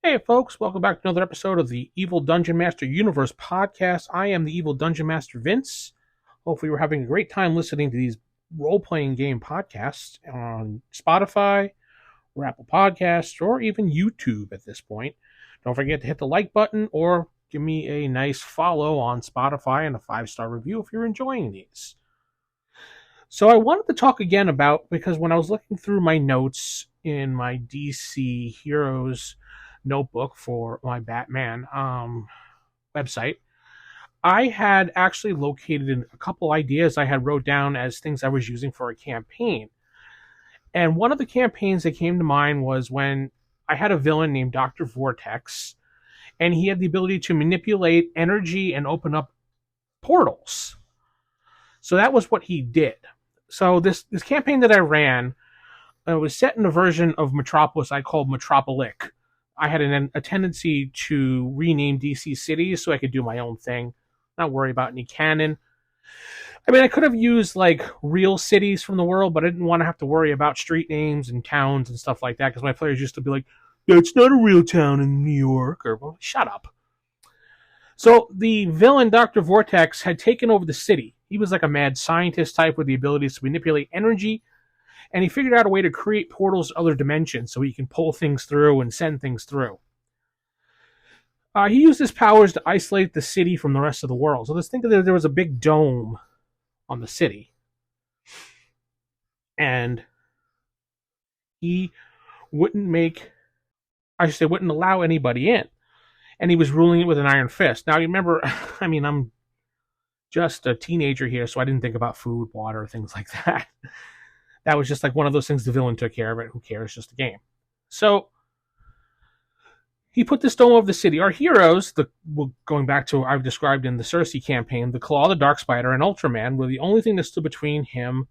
Hey, folks, welcome back to another episode of the Evil Dungeon Master Universe podcast. I am the Evil Dungeon Master Vince. Hopefully, we're having a great time listening to these role playing game podcasts on Spotify or Apple Podcasts or even YouTube at this point. Don't forget to hit the like button or give me a nice follow on Spotify and a 5-star review if you're enjoying these. So, I wanted to talk again about, because when I was looking through my notes in my DC Heroes notebook for my Batman website, I had actually located a couple ideas I had wrote down as things I was using for a campaign. And one of the campaigns that came to mind was when I had a villain named Dr. Vortex, and he had the ability to manipulate energy and open up portals. So that was what he did. So this campaign that I ran was set in a version of Metropolis I called Metropolic. I had a tendency to rename DC cities so I could do my own thing, not worry about any canon. I mean, I could have used like real cities from the world, but I didn't want to have to worry about street names and towns and stuff like that because my players used to be like, "That's not a real town in New York," or well, shut up. So the villain, Dr. Vortex, had taken over the city. He was like a mad scientist type with the abilities to manipulate energy, and he figured out a way to create portals to other dimensions so he can pull things through and send things through. He used his powers to isolate the city from the rest of the world. So let's think that there was a big dome on the city. And he wouldn't allow anybody in. And he was ruling it with an iron fist. Now, you remember, I mean, I'm just a teenager here, so I didn't think about food, water, things like that. That was just like one of those things the villain took care of it. Who cares? Just a game. So he put this dome over the city. Our heroes, going back to what I've described in the Circe campaign, the Claw, the Dark Spider, and Ultraman were the only thing that stood between him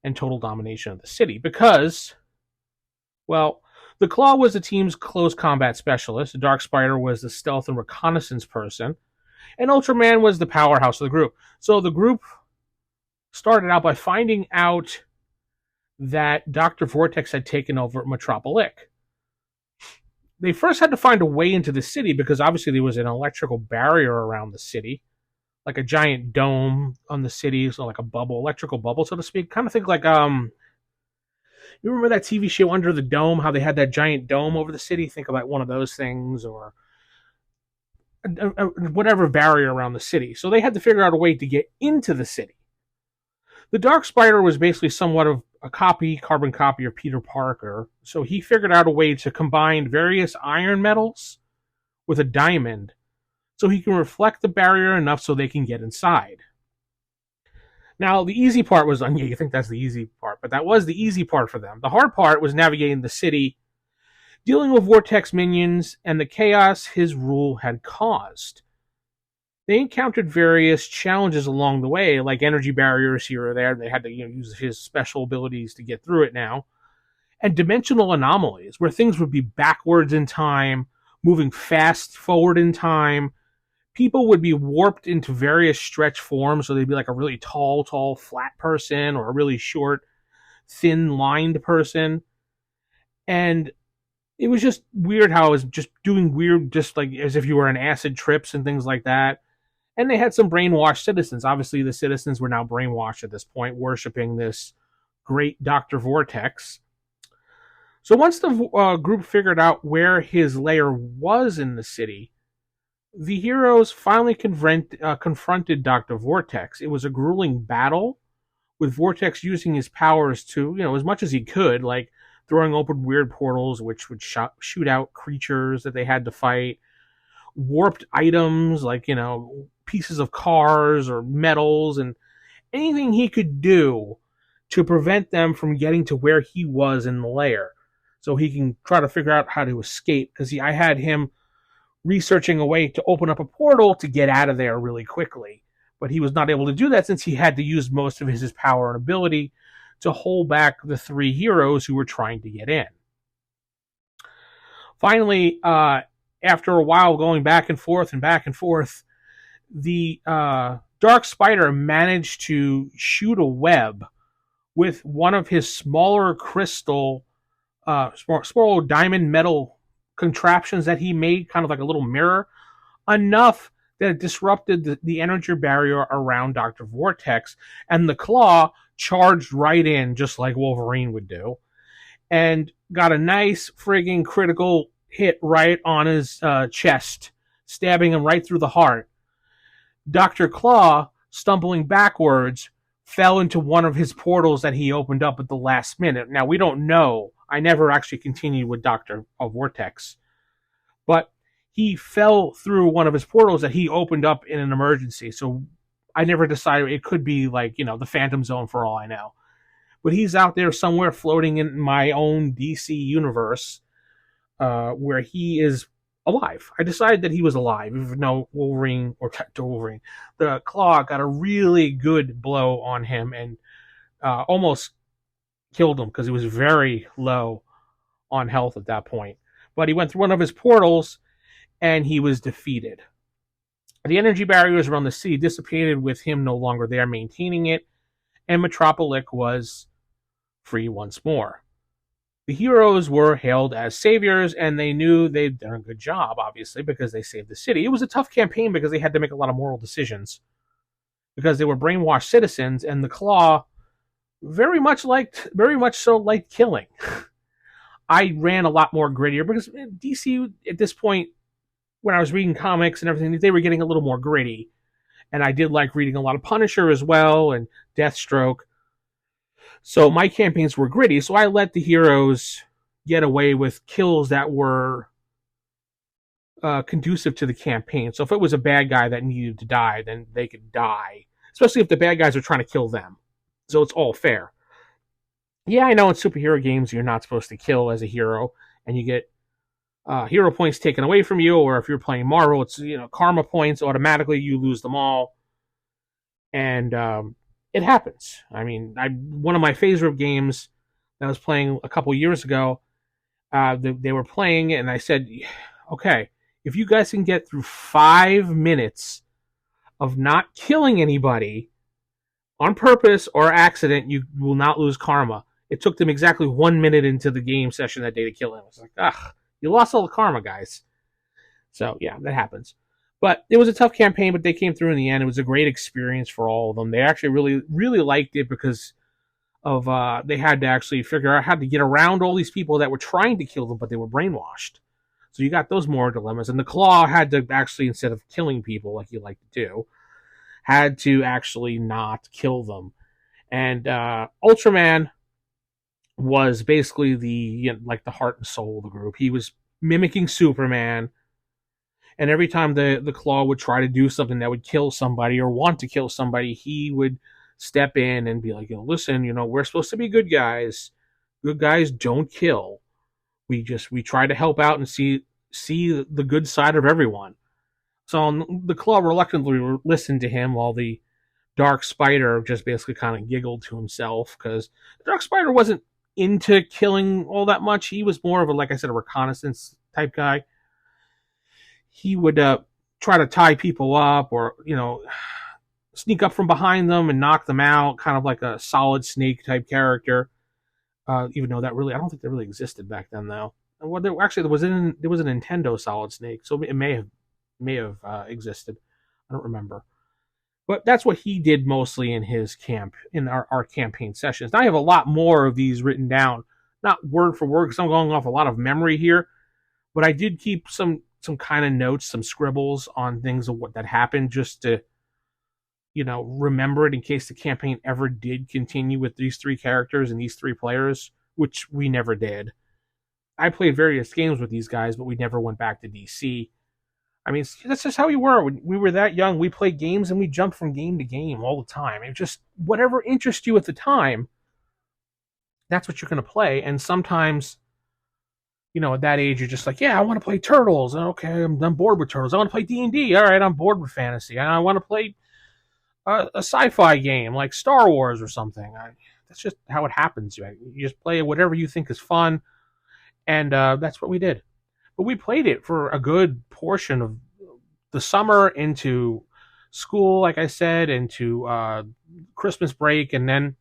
and total domination of the city. Because, well, the Claw was the team's close combat specialist. The Dark Spider was the stealth and reconnaissance person. And Ultraman was the powerhouse of the group. So the group started out by finding out that Dr. Vortex had taken over Metropolic. They first had to find a way into the city because obviously there was an electrical barrier around the city, like a giant dome on the city, so like a bubble, electrical bubble, so to speak. Kind of think like, you remember that TV show Under the Dome, how they had that giant dome over the city? Think about one of those things, or whatever barrier around the city. So they had to figure out a way to get into the city. The Dark Spider was basically somewhat of a carbon copy of Peter Parker, so he figured out a way to combine various iron metals with a diamond so he can reflect the barrier enough so they can get inside. Now, the easy part was done. Yeah, you think that's the easy part, but that was the easy part for them. The hard part was navigating the city, dealing with Vortex minions, and the chaos his rule had caused. They encountered various challenges along the way, like energy barriers here or there. They had to use his special abilities to get through it now. And dimensional anomalies, where things would be backwards in time, moving fast forward in time. People would be warped into various stretch forms, so they'd be like a really tall, flat person, or a really short, thin-lined person. And it was just weird how it was just doing weird, just like as if you were on acid trips and things like that. And they had some brainwashed citizens. Obviously, the citizens were now brainwashed at this point, worshiping this great Dr. Vortex. So once the group figured out where his lair was in the city, the heroes finally confronted Dr. Vortex. It was a grueling battle, with Vortex using his powers to, as much as he could, like throwing open weird portals which would shoot out creatures that they had to fight, warped items like, pieces of cars or metals, and anything he could do to prevent them from getting to where he was in the lair so he can try to figure out how to escape, because I had him researching a way to open up a portal to get out of there really quickly, but he was not able to do that since he had to use most of his power and ability to hold back the three heroes who were trying to get in. Finally, after a while going back and forth, the Dark Spider managed to shoot a web with one of his smaller crystal, small diamond metal contraptions that he made, kind of like a little mirror, enough that it disrupted the energy barrier around Dr. Vortex, and the claw charged right in, just like Wolverine would do, and got a nice frigging critical hit right on his chest, stabbing him right through the heart. Dr. Claw, stumbling backwards, fell into one of his portals that he opened up at the last minute. Now, we don't know. I never actually continued with Dr. Vortex. But he fell through one of his portals that he opened up in an emergency. So I never decided. It could be like, the Phantom Zone for all I know. But he's out there somewhere floating in my own DC universe where he is alive. I decided that he was alive, even though Wolverine, the Claw got a really good blow on him and almost killed him because he was very low on health at that point. But he went through one of his portals and he was defeated. The energy barriers around the city dissipated with him no longer there maintaining it, and Metropolic was free once more. The heroes were hailed as saviors, and they knew they'd done a good job, obviously, because they saved the city. It was a tough campaign because they had to make a lot of moral decisions, because they were brainwashed citizens, and the Claw very much so liked killing. I ran a lot more grittier because DC at this point, when I was reading comics and everything, they were getting a little more gritty. And I did like reading a lot of Punisher as well and Deathstroke. So my campaigns were gritty, so I let the heroes get away with kills that were conducive to the campaign. So if it was a bad guy that needed to die, then they could die. Especially if the bad guys are trying to kill them. So it's all fair. Yeah, I know in superhero games you're not supposed to kill as a hero, and you get hero points taken away from you, or if you're playing Marvel, it's karma points, automatically you lose them all. And it happens. I mean, one of my favorite games that I was playing a couple years ago, they were playing it, and I said, okay, if you guys can get through 5 minutes of not killing anybody on purpose or accident, you will not lose karma. It took them exactly 1 minute into the game session that day to kill him. I was like, you lost all the karma, guys. So, yeah, that happens. But it was a tough campaign, but they came through in the end. It was a great experience for all of them. They actually really, really liked it because of they had to actually figure out how to get around all these people that were trying to kill them, but they were brainwashed. So you got those moral dilemmas. And the Claw had to actually, instead of killing people like you like to do, had to actually not kill them. And Ultraman was basically the heart and soul of the group. He was mimicking Superman, and every time the Claw would try to do something that would kill somebody or want to kill somebody, he would step in and be like, listen, we're supposed to be good guys. Good guys don't kill. We try to help out and see the good side of everyone. So the Claw reluctantly listened to him, while the Dark Spider just basically kind of giggled to himself, because the Dark Spider wasn't into killing all that much. He was more of a reconnaissance type guy. He would try to tie people up, or sneak up from behind them and knock them out, kind of like a Solid Snake type character. Even though I don't think that really existed back then, though. Well, there was a Nintendo Solid Snake, so it may have existed. I don't remember. But that's what he did mostly in his in our campaign sessions. Now I have a lot more of these written down, not word for word, because I'm going off a lot of memory here. But I did keep some kind of notes, some scribbles on things of what that happened, just to remember it in case the campaign ever did continue with these 3 characters and these 3 players, which we never did. I played various games with these guys, but we never went back to DC. I mean, that's just how we were. When we were that young, we played games and we jumped from game to game all the time. It just, whatever interests you at the time, that's what you're going to play. And sometimes, at that age, you're just like, yeah, I want to play Turtles. Okay, I'm bored with Turtles. I want to play D&D. All right, I'm bored with fantasy. I want to play a sci-fi game like Star Wars or something. That's just how it happens. You just play whatever you think is fun, and that's what we did. But we played it for a good portion of the summer, into school, like I said, into Christmas break, and then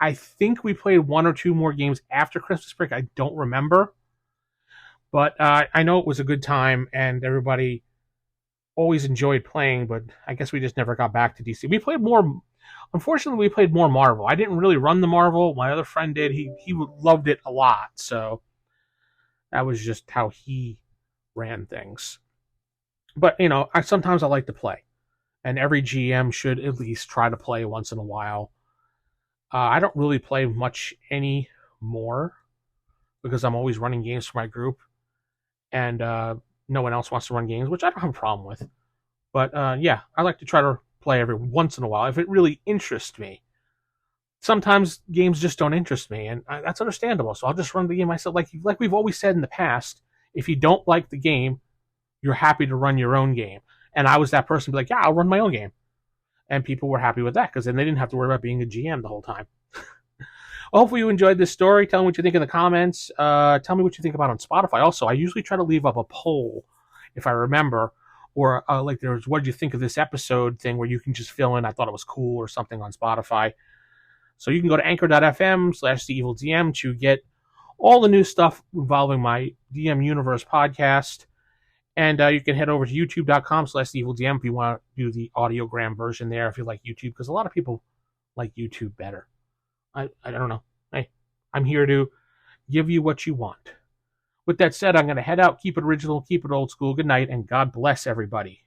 I think we played 1 or 2 more games after Christmas break. I don't remember. But I know it was a good time, and everybody always enjoyed playing, but I guess we just never got back to DC. We played more. Unfortunately, we played more Marvel. I didn't really run the Marvel. My other friend did. He loved it a lot, so that was just how he ran things. But sometimes I like to play, and every GM should at least try to play once in a while. I don't really play much anymore because I'm always running games for my group, and no one else wants to run games, which I don't have a problem with. But yeah, I like to try to play every once in a while if it really interests me. Sometimes games just don't interest me, and that's understandable. So I'll just run the game myself. Like we've always said in the past, if you don't like the game, you're happy to run your own game. And I was that person, be like, yeah, I'll run my own game. And people were happy with that because then they didn't have to worry about being a GM the whole time. Well, hopefully you enjoyed this story. Tell me what you think in the comments. Tell me what you think about on Spotify. Also, I usually try to leave up a poll if I remember, or like there's what did you think of this episode thing where you can just fill in I thought it was cool or something on Spotify. So you can go to anchor.fm/theevildm to get all the new stuff involving my DM Universe podcast. And you can head over to youtube.com/theevildm if you want to do the audiogram version there if you like YouTube, because a lot of people like YouTube better. I don't know. Hey, I'm here to give you what you want. With that said, I'm going to head out, keep it original, keep it old school. Good night, and God bless everybody.